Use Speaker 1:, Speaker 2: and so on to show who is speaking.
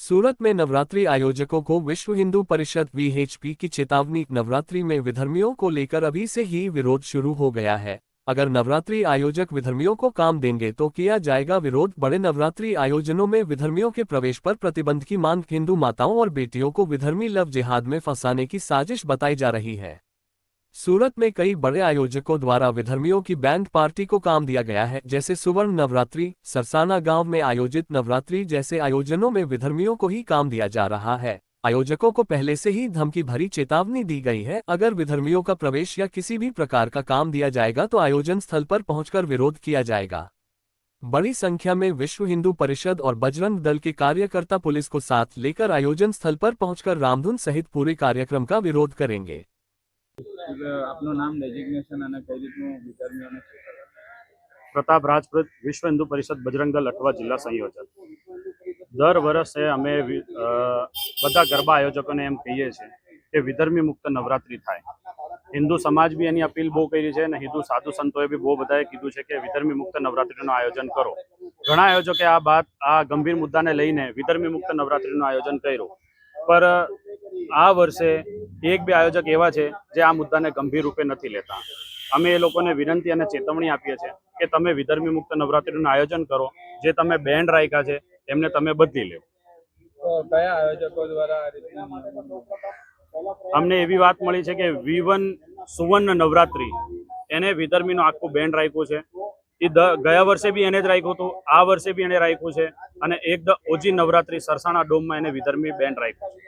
Speaker 1: सूरत में नवरात्रि आयोजकों को विश्व हिंदू परिषद वीएचपी की चेतावनी। नवरात्रि में विधर्मियों को लेकर अभी से ही विरोध शुरू हो गया है। अगर नवरात्रि आयोजक विधर्मियों को काम देंगे तो किया जाएगा विरोध। बड़े नवरात्रि आयोजनों में विधर्मियों के प्रवेश पर प्रतिबंध की मांग। हिंदू माताओं और बेटियों को विधर्मी लव जिहाद में फंसाने की साजिश बताई जा रही है। सूरत में कई बड़े आयोजकों द्वारा विधर्मियों की बैंड पार्टी को काम दिया गया है, जैसे सुवर्ण नवरात्रि, सरसाना गांव में आयोजित नवरात्रि जैसे आयोजनों में विधर्मियों को ही काम दिया जा रहा है। आयोजकों को पहले से ही धमकी भरी चेतावनी दी गई है। अगर विधर्मियों का प्रवेश या किसी भी प्रकार का काम दिया जाएगा तो आयोजन स्थल पर पहुंचकर विरोध किया जाएगा। बड़ी संख्या में विश्व हिंदू परिषद और बजरंग दल के कार्यकर्ता पुलिस को साथ लेकर आयोजन स्थल पर पहुंचकर रामधुन सहित पूरे कार्यक्रम का विरोध करेंगे।
Speaker 2: આપનું નામ ડેઝિગ્નેશન અને કઈ રીતનું વિધર્મીઓને
Speaker 3: प्रताप राजपूत विश्व हिंदू परिषद बजरंग दल अटवा जिला संयोजक। दर वर्षे अमे बधा गरबा आयोजकों ने एम कहीए छे कि विधर्मी मुक्त नवरात्रि थाय। हिंदू समाज भी एनी अपील बहु करी छे ने हिंदू साधु संतोए भी बहु बधाए कीधुं छे कि विधर्मी मुक्त नवरात्रिनुं आयोजन करो। घणा आयोजकों आ गंभीर मुद्दा ने लईने विधर्मी मुक्त नवरात्रिनुं आयोजन कर्युं, पर आ वर्षे एक बे आयोजक एवा छे जे आ मुद्दाने गंभीर रूपे नथी लेता। अमे ए लोकोने विनंती अने चेतवणी आपीए छे कि तमे विधर्मी मुक्त नवरात्रिनुं आयोजन करो। जे तमे बेन्ड राख्या छे एमने तमे बदली लो।
Speaker 2: तो कया आयोजकों द्वारा आ रीतना
Speaker 3: अमने एवी बात मळी छे कि V1 सुवर्ण नवरात्रि एने विधर्मीनो आखुं बेन्ड राख्युं छे। ए गया वर्षे भी एने ज राख्युं हतुं, आ वर्षे भी एने राख्युं छे अने एक ओजी नवरात्रि सरसाणा डोम में एने विधर्मी बेन्ड राख्युं छे।